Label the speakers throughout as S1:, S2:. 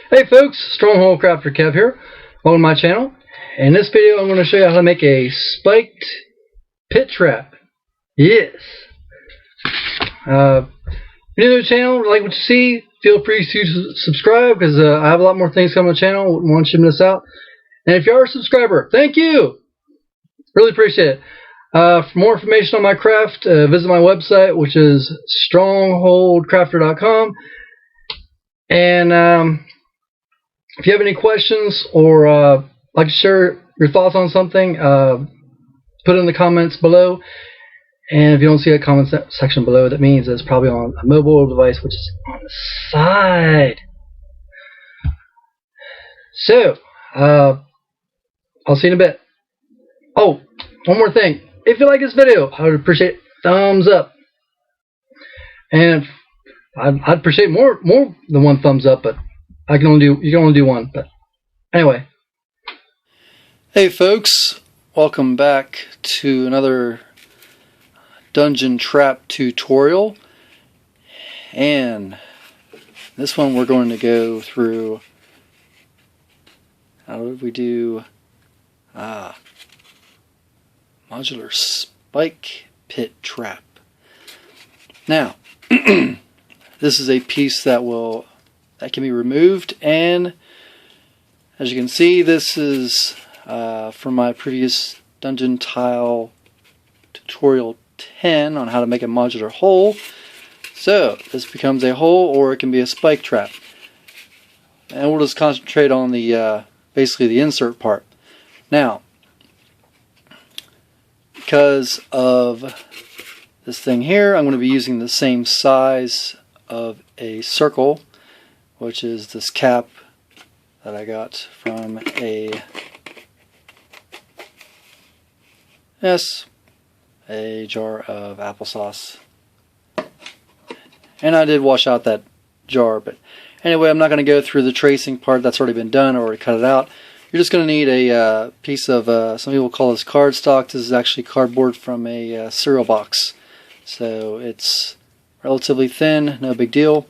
S1: Hey folks, Stronghold Crafter Kev here. Welcome to my channel. In this video I'm going to show you how to make a spiked pit trap. Yes. If you're new to the channel, like what you see, feel free to subscribe because I have a lot more things coming on the channel. Wouldn't want you to miss out. And if you are a subscriber, thank you! Really appreciate it. For more information on my craft, visit my website, which is strongholdcrafter.com. And if you have any questions or like to share your thoughts on something, put it in the comments below. And if you don't see a comment section below, that means it's probably on a mobile device, which is on the side. So, I'll see you in a bit. Oh, one more thing. If you like this video, I would appreciate thumbs up. And I'd appreciate more than one thumbs up, but you can only do one. But anyway.
S2: Hey folks, welcome back to another dungeon trap tutorial. And this one we're going to go through, how did we do? Modular spike pit trap. Now, this is a piece that can be removed, and as you can see, this is from my previous dungeon tile tutorial 10 on how to make a modular hole. So this becomes a hole, or it can be a spike trap, and we'll just concentrate on the basically the insert part. Now, because of this thing here, I'm going to be using the same size of a circle, which is this cap that I got from a jar of applesauce. And I did wash out that jar, but anyway, I'm not going to go through the tracing part. That's already been done. I already cut it out. You're just going to need a piece of, some people call this cardstock. This is actually cardboard from a cereal box. So it's relatively thin, no big deal.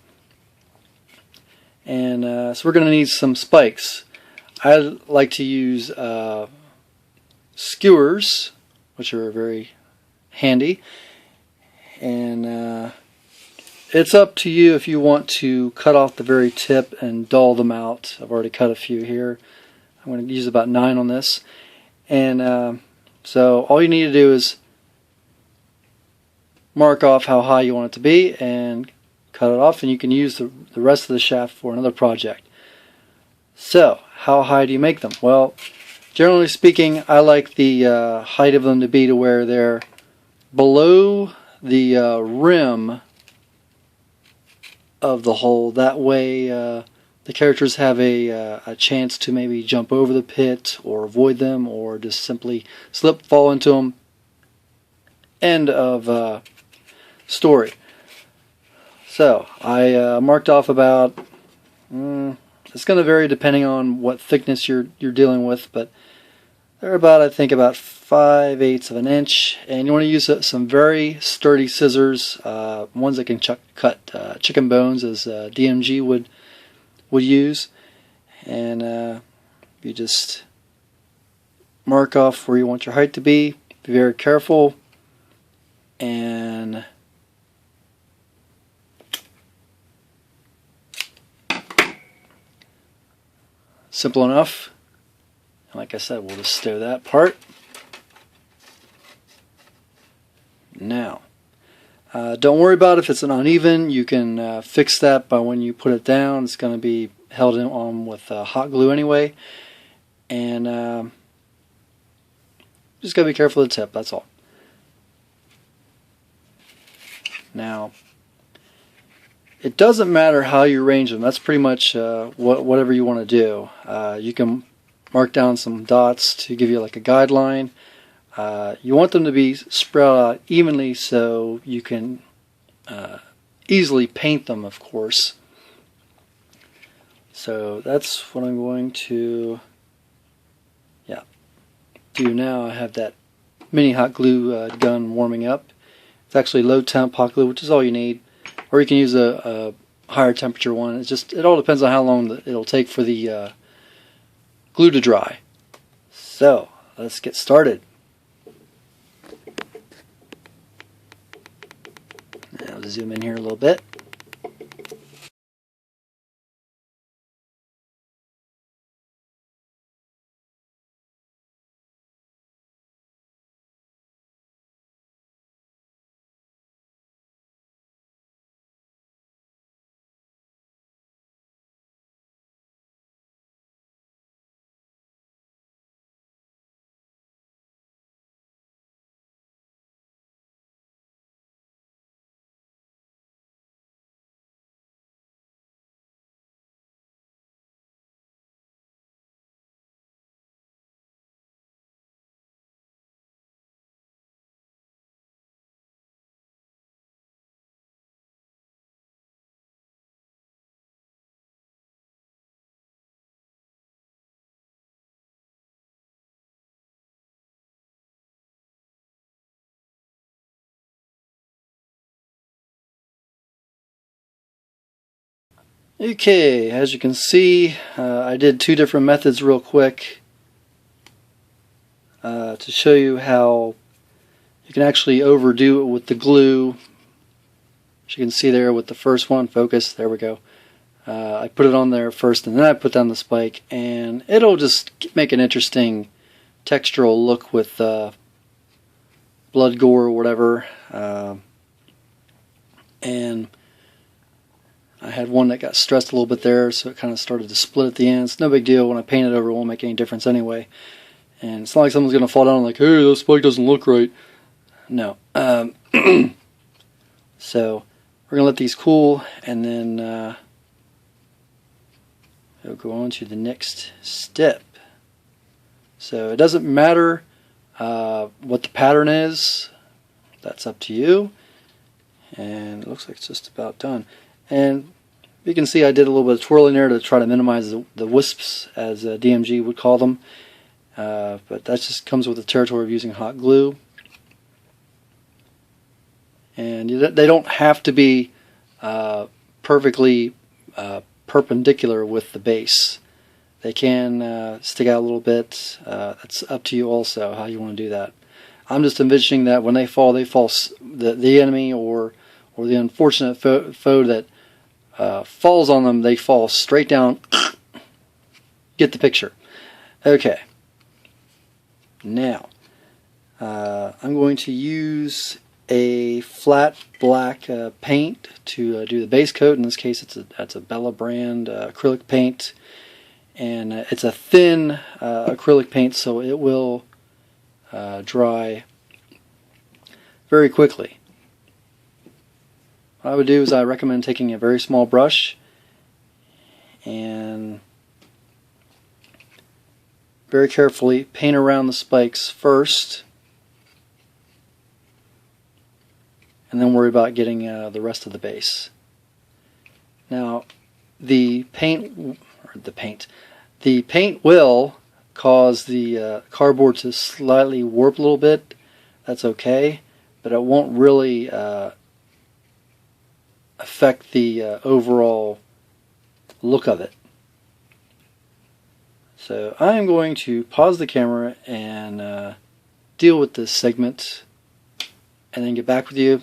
S2: And so we're going to need some spikes. I like to use skewers, which are very handy. And it's up to you if you want to cut off the very tip and dull them out. I've already cut a few here. I'm going to use about 9 on this. And so all you need to do is mark off how high you want it to be and cut it off, and you can use the rest of the shaft for another project. So how high do you make them? Well, generally speaking, I like the height of them to be to where they're below the rim of the hole. That way the characters have a chance to maybe jump over the pit or avoid them, or just simply slip, fall into them. End of story. So I marked off about, it's going to vary depending on what thickness you're dealing with, but they're about, I think, about 5/8 of an inch. And you want to use some very sturdy scissors, ones that can cut chicken bones, as DMG would use. And you just mark off where you want your height to be. Be very careful. And simple enough. And like I said, we'll just stow that part. Now, don't worry about if it's an uneven. You can fix that by when you put it down. It's going to be held on with hot glue anyway. And just got to be careful of the tip, that's all. Now, it doesn't matter how you arrange them. That's pretty much whatever you want to do. You can mark down some dots to give you like a guideline. You want them to be spread out evenly so you can easily paint them, of course. So that's what I'm going to do now. I have that mini hot glue gun warming up. It's actually low temp hot glue, which is all you need. Or you can use a higher temperature one. It all depends on how long it'll take for the glue to dry. So let's get started. I'll zoom in here a little bit. Okay, as you can see, I did two different methods real quick to show you how you can actually overdo it with the glue. As you can see there with the first one, focus, there we go. I put it on there first and then I put down the spike, and it'll just make an interesting textural look with blood, gore, or whatever. And I had one that got stressed a little bit there, so it kind of started to split at the end. It's no big deal. When I paint it over, it won't make any difference anyway. And it's not like someone's going to fall down like, hey, this spike doesn't look right. No. So we're going to let these cool, and then we'll go on to the next step. So it doesn't matter what the pattern is. That's up to you. And it looks like it's just about done. And you can see I did a little bit of twirling there to try to minimize the wisps, as DMG would call them. But that just comes with the territory of using hot glue. And they don't have to be perfectly perpendicular with the base. They can stick out a little bit. It's up to you also how you want to do that. I'm just envisioning that when they fall, the enemy or the unfortunate foe that falls on them, they fall straight down. Get the picture. Okay. Now, I'm going to use a flat black paint to do the base coat. In this case, it's a Bella brand acrylic paint, and it's a thin acrylic paint, so it will dry very quickly. What I would do is I recommend taking a very small brush and very carefully paint around the spikes first, and then worry about getting the rest of the base. Now, the paint will cause the cardboard to slightly warp a little bit. That's okay, but it won't really affect the overall look of it. So I'm going to pause the camera and deal with this segment, and then get back with you,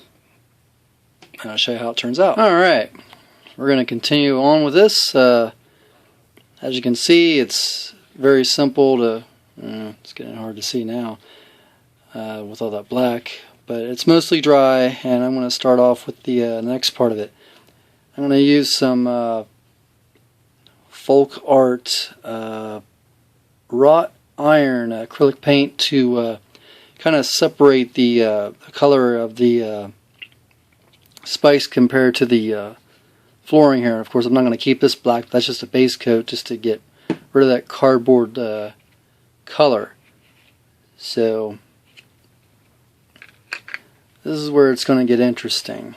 S2: and I'll show you how it turns out. Alright, we're going to continue on with this. As you can see, it's very simple to, it's getting hard to see now with all that black, but it's mostly dry, and I'm going to start off with the next part of it. I'm going to use some folk art wrought iron acrylic paint to kind of separate the color of the spice compared to the flooring here. And of course, I'm not going to keep this black. That's just a base coat just to get rid of that cardboard color. So this is where it's going to get interesting.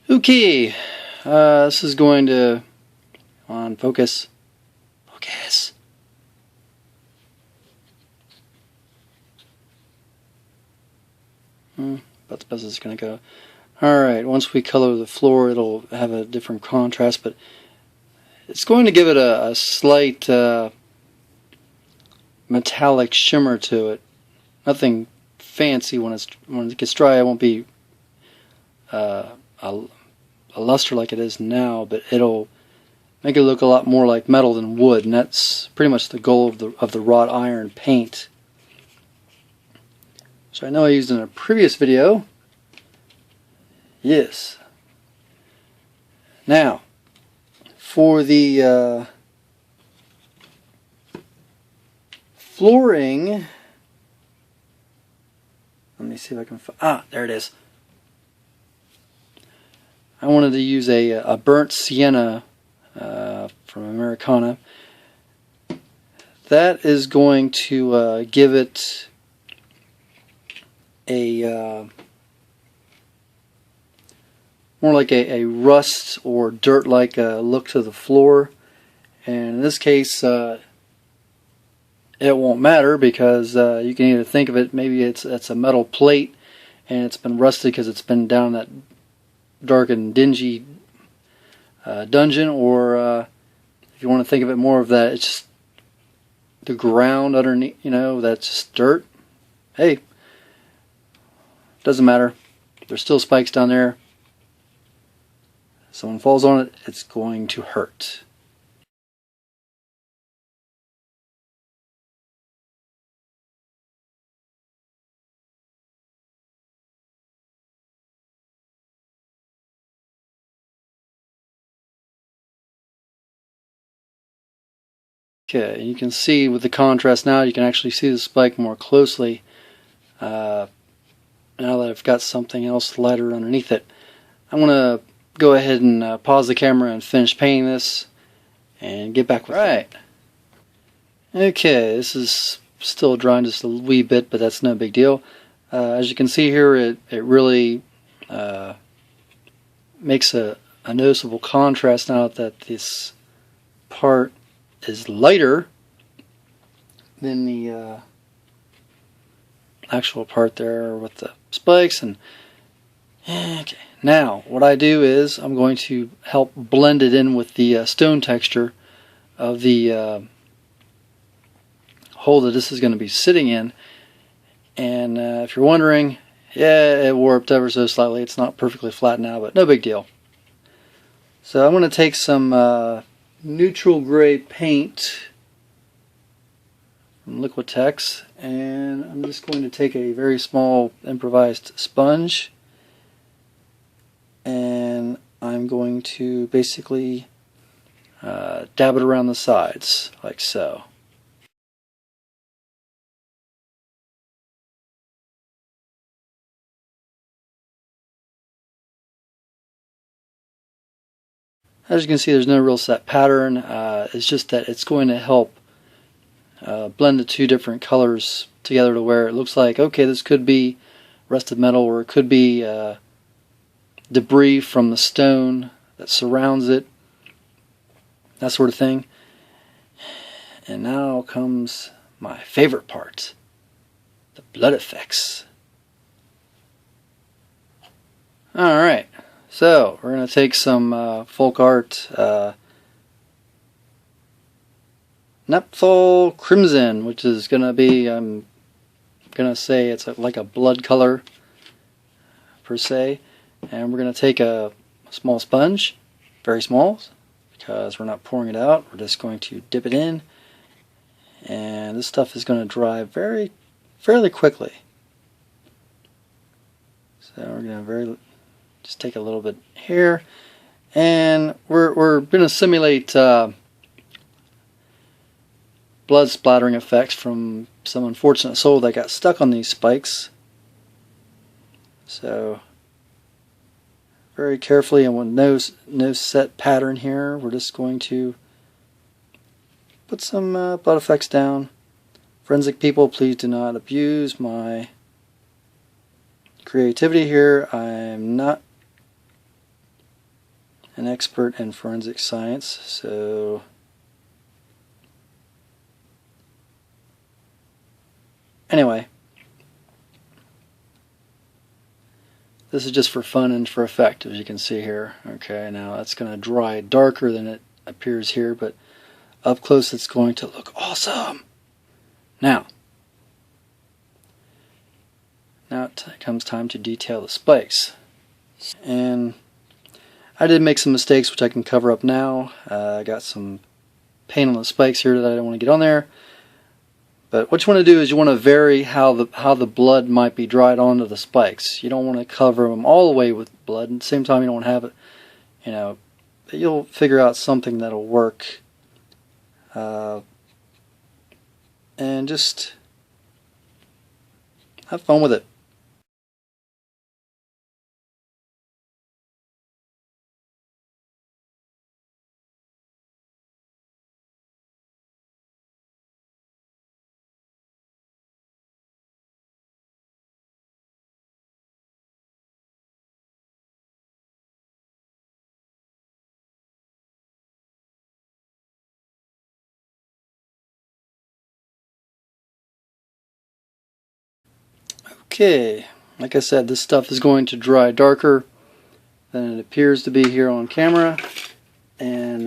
S2: Okay, this is going to, focus. Focus. About the best it's going to go. Alright, once we color the floor, it'll have a different contrast, but it's going to give it a slight metallic shimmer to it. Nothing fancy. When it gets dry, it won't be a luster like it is now, but it'll make it look a lot more like metal than wood, and that's pretty much the goal of the wrought iron paint. So I know I used in a previous video. Yes. Now, for the flooring, let me see if I can find, there it is. I wanted to use a burnt sienna from Americana. That is going to give it a more like a rust or dirt-like look to the floor. And in this case, it won't matter because you can either think of it, maybe it's a metal plate and it's been rusted because it's been down that dark and dingy dungeon, or if you want to think of it more of that, it's just the ground underneath, that's just dirt. Hey, doesn't matter. There's still spikes down there. Someone falls on it, it's going to hurt. Okay, you can see with the contrast now, you can actually see the spike more closely now that I've got something else lighter underneath it. I'm going to go ahead and pause the camera and finish painting this and get back with it. Okay, this is still drying just a wee bit, but that's no big deal. As you can see here, it really makes a noticeable contrast now that this part is lighter than the actual part there with the spikes. And okay, now what I do is I'm going to help blend it in with the stone texture of the hole that this is going to be sitting in. And if you're wondering, yeah, it warped ever so slightly. It's not perfectly flat now, but no big deal. So I'm going to take some neutral gray paint from Liquitex, and I'm just going to take a very small improvised sponge, and I'm going to basically dab it around the sides like so. As you can see, there's no real set pattern. It's just that it's going to help blend the two different colors together to where it looks like, okay, this could be rusted metal, or it could be debris from the stone that surrounds it, that sort of thing. And now comes my favorite part, the blood effects. Alright, so we're going to take some folk art Naphthol Crimson, which is going to be, I'm going to say it's like a blood color per se. And we're going to take a small sponge, very small, because we're not pouring it out. We're just going to dip it in. And this stuff is going to dry fairly quickly. So we're going to just take a little bit here. And we're going to simulate blood splattering effects from some unfortunate soul that got stuck on these spikes. So very carefully, and with no set pattern here, we're just going to put some blood effects down. Forensic people, please do not abuse my creativity here. I'm not an expert in forensic science, so anyway, this is just for fun and for effect, as you can see here. Okay, now that's going to dry darker than it appears here, but up close it's going to look awesome. Now it comes time to detail the spikes. And I did make some mistakes which I can cover up now. I got some paint on the spikes here that I don't want to get on there. But what you want to do is you want to vary how the blood might be dried onto the spikes. You don't want to cover them all the way with blood. At the same time, you don't want to have it, you know, you'll figure out something that'll work. And just have fun with it. Okay, like I said, this stuff is going to dry darker than it appears to be here on camera, and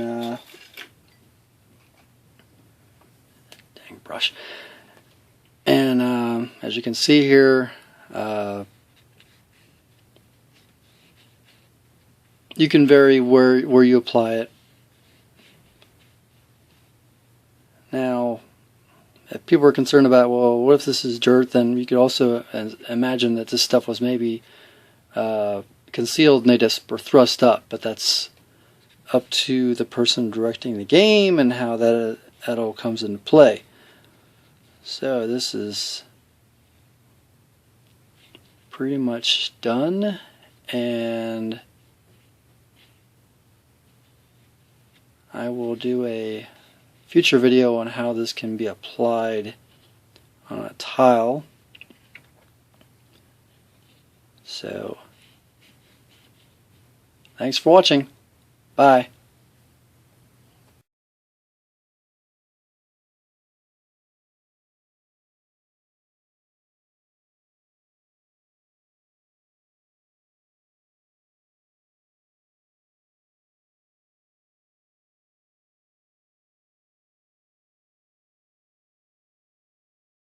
S2: dang brush. And as you can see here, you can vary where you apply it. Now, if people are concerned about, well, what if this is dirt, then you could also imagine that this stuff was maybe concealed and they just were thrust up, but that's up to the person directing the game and how that all comes into play. So this is pretty much done, and I will do a future video on how this can be applied on a tile. So, thanks for watching. Bye.